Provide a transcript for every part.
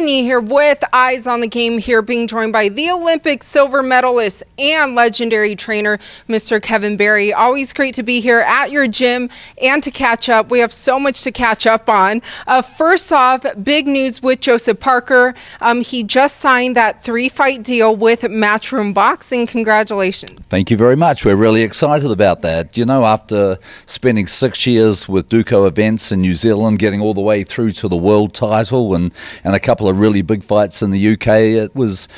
Helen Yee here with Eyes on the Game here, being joined by the Olympic silver medalist and legendary trainer, Mr. Kevin Barry. Always great to be here at your gym and to catch up. We have so much to catch up on. First off, big news with Joseph Parker. He just signed that 3-fight deal with Matchroom Boxing. Congratulations. Thank you very much. We're really excited about that. You know, after spending 6 years with Duco events in New Zealand, getting all the way through to the world title and a couple of really big fights in the UK, it was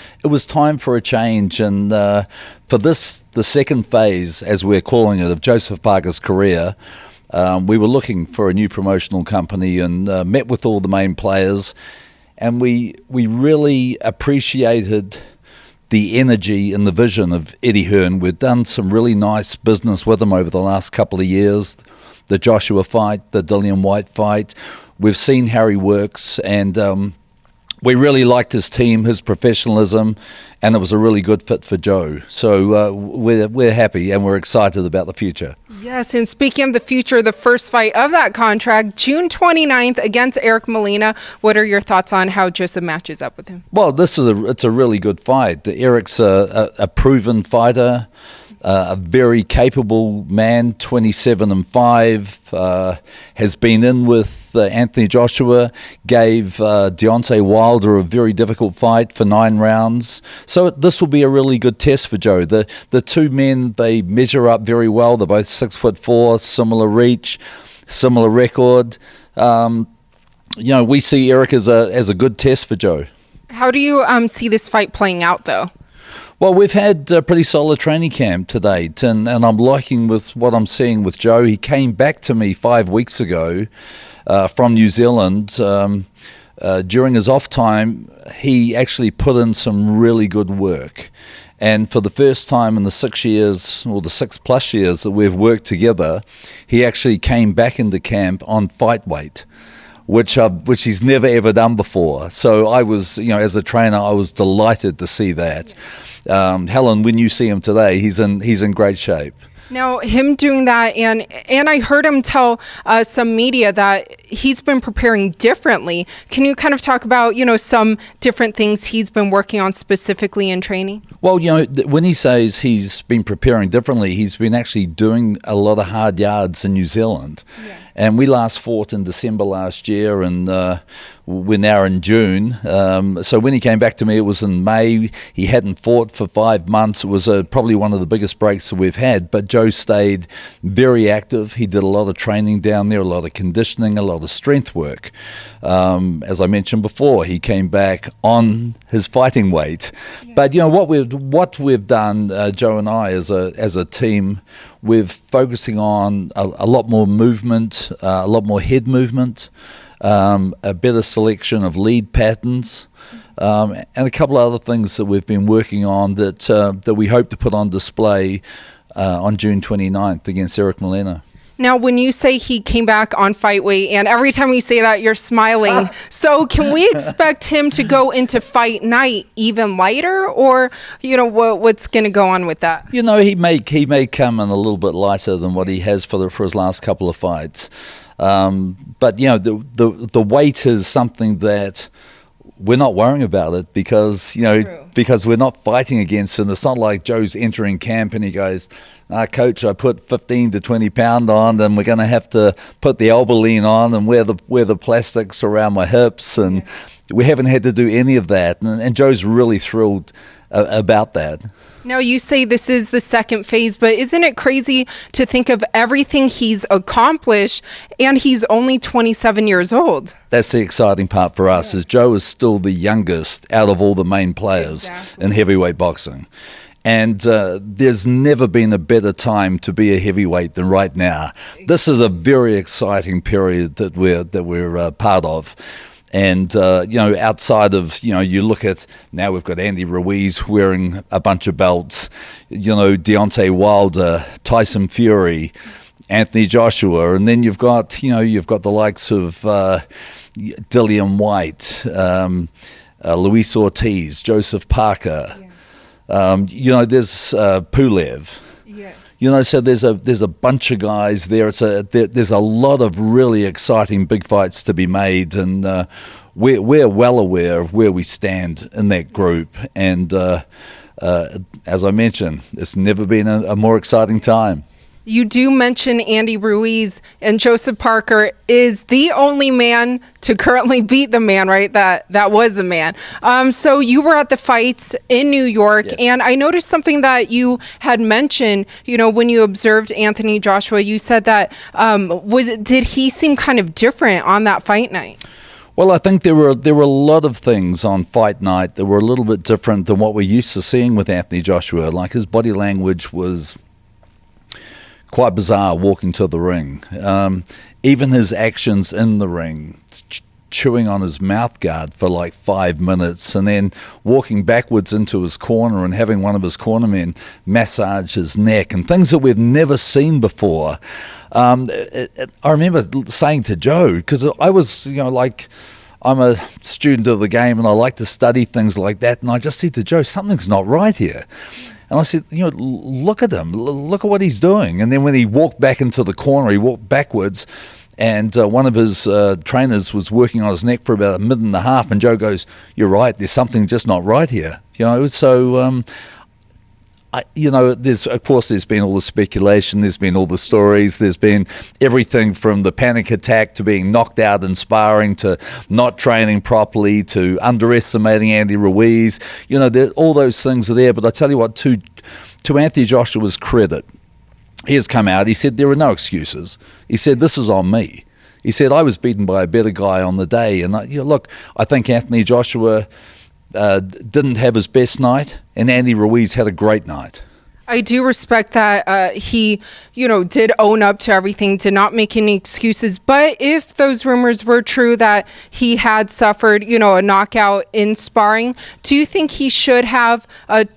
time for a change. And for this, the second phase, as we're calling it, of Joseph Parker's career, we were looking for a new promotional company and met with all the main players, and we really appreciated the energy and the vision of Eddie Hearn. We've done some really nice business with him over the last couple of years. The Joshua fight, the Dillian Whyte fight. We've seen how he works, and we really liked his team, his professionalism, and it was a really good fit for Joe. So we're happy and we're excited about the future. Yes, and speaking of the future, the first fight of that contract, June 29th against Eric Molina. What are your thoughts on how Joseph matches up with him? Well, it's a really good fight. Eric's a proven fighter. A very capable man, 27-5, has been in with Anthony Joshua, gave Deontay Wilder a very difficult fight for 9 rounds. So this will be a really good test for Joe. The two men, they measure up very well. They're both 6'4", similar reach, similar record. We see Eric as a good test for Joe. How do you see this fight playing out, though? Well, we've had a pretty solid training camp to date, and I'm liking with what I'm seeing with Joe. He came back to me 5 weeks ago from New Zealand. During his off time, he actually put in some really good work. And for the first time in the 6 years, or the 6+ years that we've worked together, he actually came back into camp on fight weight, which he's never ever done before. So I was, as a trainer, I was delighted to see that. Helen, when you see him today, he's in great shape. Now, him doing that, and I heard him tell some media that he's been preparing differently. Can you kind of talk about, some different things he's been working on specifically in training? Well, when he says he's been preparing differently, he's been actually doing a lot of hard yards in New Zealand. Yeah. And we last fought in December last year, and we're now in June. So when he came back to me, it was in May. He hadn't fought for 5 months. It was probably one of the biggest breaks that we've had. But Joe stayed very active. He did a lot of training down there, a lot of conditioning, a lot of strength work. As I mentioned before, he came back on his fighting weight. Yeah. But what we've done, Joe and I, as a team, we're focusing on a lot more movement, a lot more head movement, a better selection of lead patterns, and a couple of other things that we've been working on that we hope to put on display on June 29th against Eric Molina. Now, when you say he came back on fight weight, and every time we say that, you're smiling. So can we expect him to go into fight night even lighter, or, what's going to go on with that? He may come in a little bit lighter than what he has for his last couple of fights. But, the weight is something that we're not worrying about it because we're not fighting against him. It's not like Joe's entering camp and he goes, Coach, I put 15 to 20 pound on, and we're going to have to put the elbow lean on and wear the plastics around my hips. And we haven't had to do any of that. And Joe's really thrilled about that. Now, you say this is the second phase, but isn't it crazy to think of everything he's accomplished, and he's only 27 years old? That's the exciting part for us, is Joe is still the youngest out of all the main players in heavyweight boxing. And there's never been a better time to be a heavyweight than right now. This is a very exciting period that we're part of. And, outside of, you look at, now we've got Andy Ruiz wearing a bunch of belts, Deontay Wilder, Tyson Fury, Anthony Joshua, and then you've got the likes of Dillian Whyte, Luis Ortiz, Joseph Parker, there's Pulev. Yes. So there's a bunch of guys there. There's a lot of really exciting big fights to be made, and we're well aware of where we stand in that group, and as I mentioned, it's never been a more exciting time. You do mention Andy Ruiz, and Joseph Parker is the only man to currently beat the man, right? That was a man. So you were at the fights in New York, yes. And I noticed something that you had mentioned. When you observed Anthony Joshua, you said that did he seem kind of different on that fight night? Well, I think there were a lot of things on fight night that were a little bit different than what we're used to seeing with Anthony Joshua. Like, his body language was quite bizarre walking to the ring. Even his actions in the ring, chewing on his mouth guard for like 5 minutes and then walking backwards into his corner and having one of his cornermen massage his neck, and things that we've never seen before. I remember saying to Joe, because I was, I'm a student of the game and I like to study things like that, and I just said to Joe, something's not right here. And I said, look at him, look at what he's doing. And then when he walked back into the corner, he walked backwards, and one of his trainers was working on his neck for about a minute and a half, and Joe goes, you're right, there's something just not right here. So there's been all the speculation, there's been all the stories, there's been everything from the panic attack to being knocked out in sparring to not training properly to underestimating Andy Ruiz. All those things are there. But I tell you what, to Anthony Joshua's credit, he has come out, he said there are no excuses. He said, this is on me. He said, I was beaten by a better guy on the day. And look, I think Anthony Joshua didn't have his best night, and Andy Ruiz had a great night. I do respect that he, did own up to everything, did not make any excuses. But if those rumors were true that he had suffered, a knockout in sparring, do you think he should have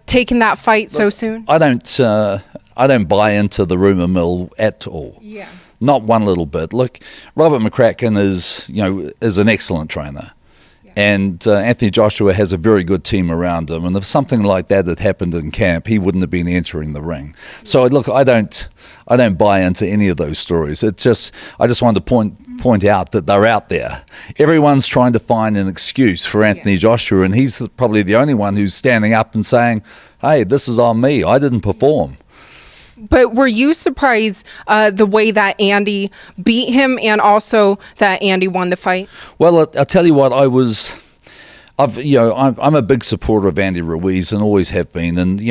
taken that fight so soon? I don't buy into the rumor mill at all. Yeah. Not one little bit. Look, Robert McCracken is an excellent trainer. And Anthony Joshua has a very good team around him. And if something like that had happened in camp, he wouldn't have been entering the ring. So look, I don't buy into any of those stories. I just wanted to point out that they're out there. Everyone's trying to find an excuse for Anthony Joshua, and he's probably the only one who's standing up and saying, hey, this is on me. I didn't perform. But were you surprised the way that Andy beat him, and also that Andy won the fight? Well, I'll tell you what, I'm a big supporter of Andy Ruiz and always have been, and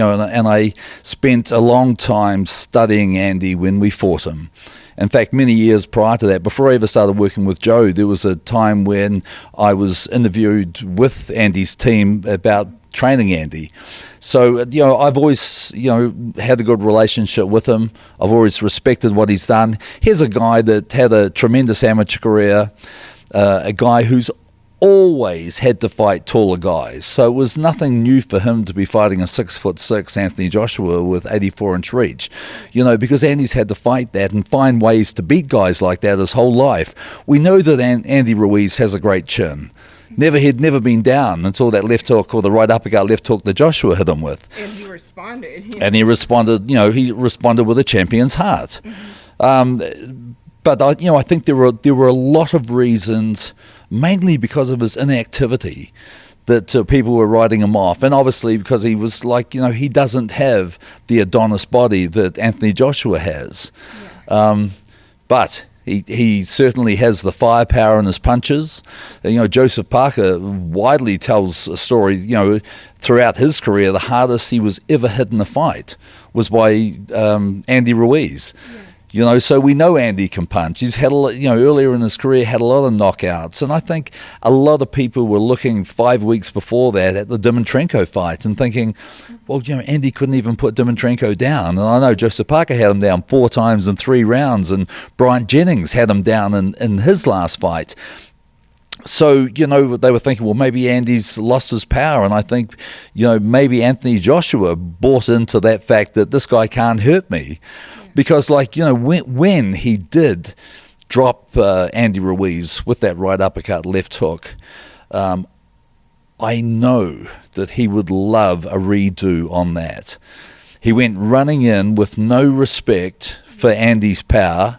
I spent a long time studying Andy when we fought him. In fact, many years prior to that, before I ever started working with Joe, there was a time when I was interviewed with Andy's team about training Andy. So, I've always, had a good relationship with him. I've always respected what he's done. Here's a guy that had a tremendous amateur career, a guy who's always had to fight taller guys. So it was nothing new for him to be fighting a 6'6" Anthony Joshua with 84-inch reach, because Andy's had to fight that and find ways to beat guys like that his whole life. We know that Andy Ruiz has a great chin. He'd never been down until that left hook, or the right uppercut left hook that Joshua hit him with. And he responded. And he responded with a champion's heart. But I think there were a lot of reasons, mainly because of his inactivity, that people were writing him off. And obviously because he was he doesn't have the Adonis body that Anthony Joshua has. Yeah. But he certainly has the firepower in his punches. Joseph Parker widely tells a story, throughout his career, the hardest he was ever hit in a fight was by Andy Ruiz. Yeah. So we know Andy can punch. He's had earlier in his career had a lot of knockouts, and I think a lot of people were looking 5 weeks before that at the Dimitrenko fight and thinking, well, Andy couldn't even put Dimitrenko down. And I know Joseph Parker had him down 4 times in 3 rounds, and Bryant Jennings had him down in his last fight. So, they were thinking, well, maybe Andy's lost his power. And I think, maybe Anthony Joshua bought into that fact that this guy can't hurt me. Because, when he did drop Andy Ruiz with that right uppercut, left hook, I know that he would love a redo on that. He went running in with no respect for Andy's power,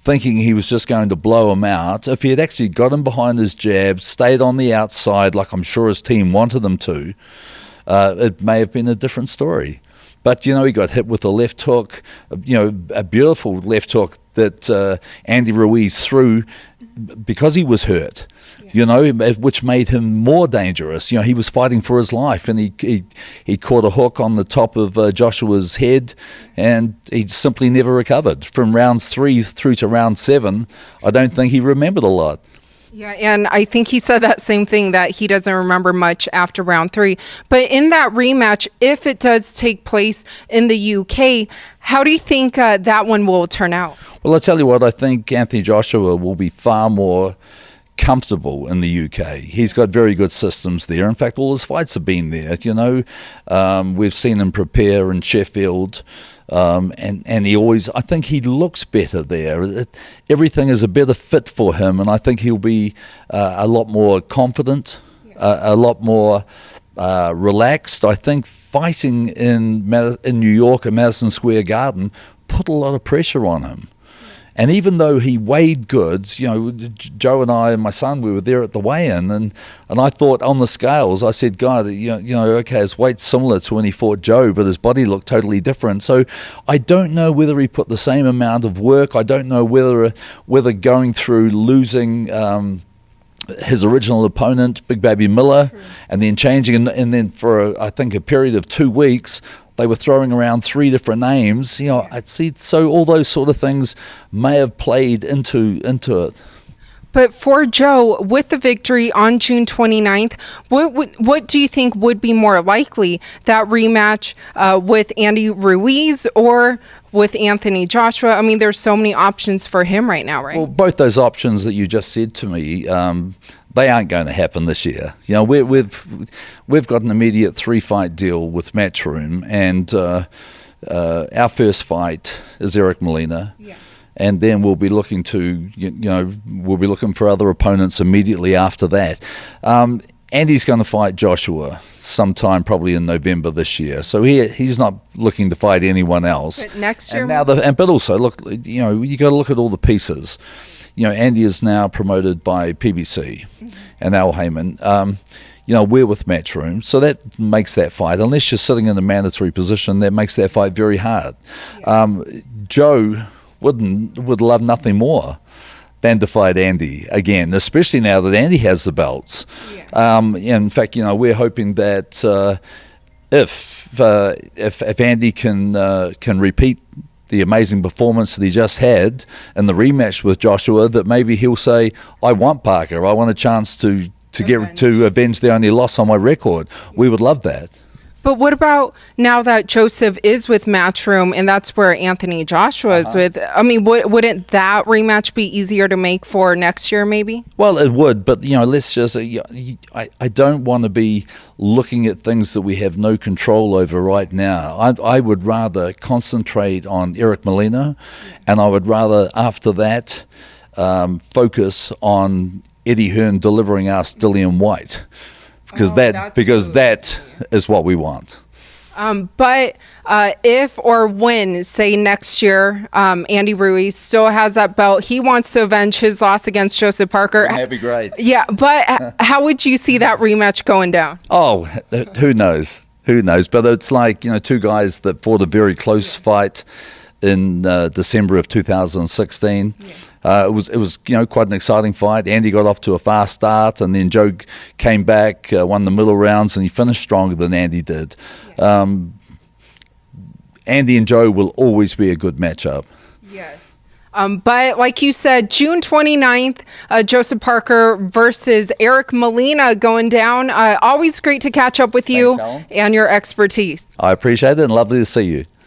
thinking he was just going to blow him out. If he had actually got him behind his jab, stayed on the outside like I'm sure his team wanted him to, it may have been a different story. But, he got hit with a left hook, a beautiful left hook that Andy Ruiz threw because he was hurt, which made him more dangerous. He was fighting for his life, and he caught a hook on the top of Joshua's head, and he simply never recovered. From rounds 3 through to round 7, I don't think he remembered a lot. Yeah, and I think he said that same thing, that he doesn't remember much after round 3. But in that rematch, if it does take place in the UK, how do you think that one will turn out? Well, I'll tell you what, I think Anthony Joshua will be far more comfortable in the UK. He's got very good systems there. In fact, all his fights have been there. We've seen him prepare in Sheffield. And he always, I think he looks better there. Everything is a better fit for him, and I think he'll be a lot more confident, a lot more relaxed. I think fighting in New York at Madison Square Garden put a lot of pressure on him. And even though he weighed goods, Joe and I and my son, we were there at the weigh-in, and I thought on the scales, I said, God, okay, his weight's similar to when he fought Joe, but his body looked totally different. So I don't know whether he put the same amount of work. I don't know whether going through losing his original opponent, Big Baby Miller, and then changing, and then for I think a period of 2 weeks, they were throwing around 3 different names. I'd see. So all those sort of things may have played into it. But for Joe, with the victory on June 29th, what do you think would be more likely, that rematch with Andy Ruiz or with Anthony Joshua? I mean, there's so many options for him right now, right? Well, both those options that you just said to me, they aren't going to happen this year. We've got an immediate 3-fight deal with Matchroom, and our first fight is Eric Molina. Yeah. And then we'll be looking for other opponents immediately after that. Andy's going to fight Joshua sometime probably in November this year. So he's not looking to fight anyone else. But next year? But also, look, you got to look at all the pieces. Andy is now promoted by PBC and Al Heyman. We're with Matchroom, so that makes that fight, unless you're sitting in a mandatory position, that makes that fight very hard. Yeah. Joe would love nothing more than to fight Andy again, especially now that Andy has the belts. Yeah. In fact, we're hoping that if Andy can repeat the amazing performance that he just had in the rematch with Joshua, that maybe he'll say, I want Parker, I want a chance to avenge the only loss on my record. We would love that. But what about now that Joseph is with Matchroom, and that's where Anthony Joshua is with? I mean, wouldn't that rematch be easier to make for next year, maybe? Well, it would, but let's just. I don't want to be looking at things that we have no control over right now. I would rather concentrate on Eric Molina, and I would rather after that focus on Eddie Hearn delivering us Dillian White. Because that is what we want. But if or when, say next year, Andy Ruiz still has that belt, he wants to avenge his loss against Joseph Parker. That'd be great. Yeah, but how would you see that rematch going down? Oh, who knows? Who knows? But it's like, two guys that fought a very close fight in December of 2016. Yeah. It was quite an exciting fight. Andy got off to a fast start, and then Joe came back, won the middle rounds, and he finished stronger than Andy did. Yeah. Andy and Joe will always be a good matchup. Yes. But like you said, June 29th, Joseph Parker versus Eric Molina going down. Always great to catch up with you. Thanks, Helen. And your expertise. I appreciate it, and lovely to see you.